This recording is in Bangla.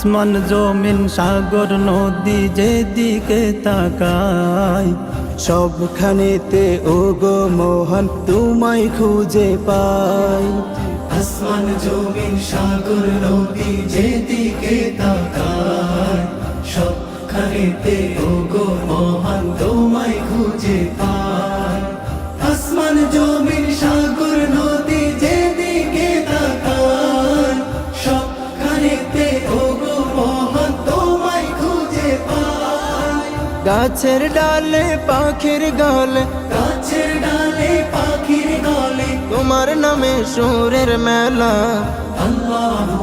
আসমান জমিন সাগর নদী যেদিকে তাকাই, সবখানেতে ওগো মহান তোমায় খুঁজে পাই। আসমান জমিন সাগর নদী যেদিকে তাকায়, সবখানেতে ওগো মহান তোমায় খুঁজে পায়। আসমান জমিন সাগর নদী যেদিকে তাকায়, সবখানেতে ওগো মহান তোমায় খুঁজে পায়। গাছের ডালে পাখির গলে, গাছের ডালে পাখির গলে তোমার নামে সুরের মেলা। আল্লাহু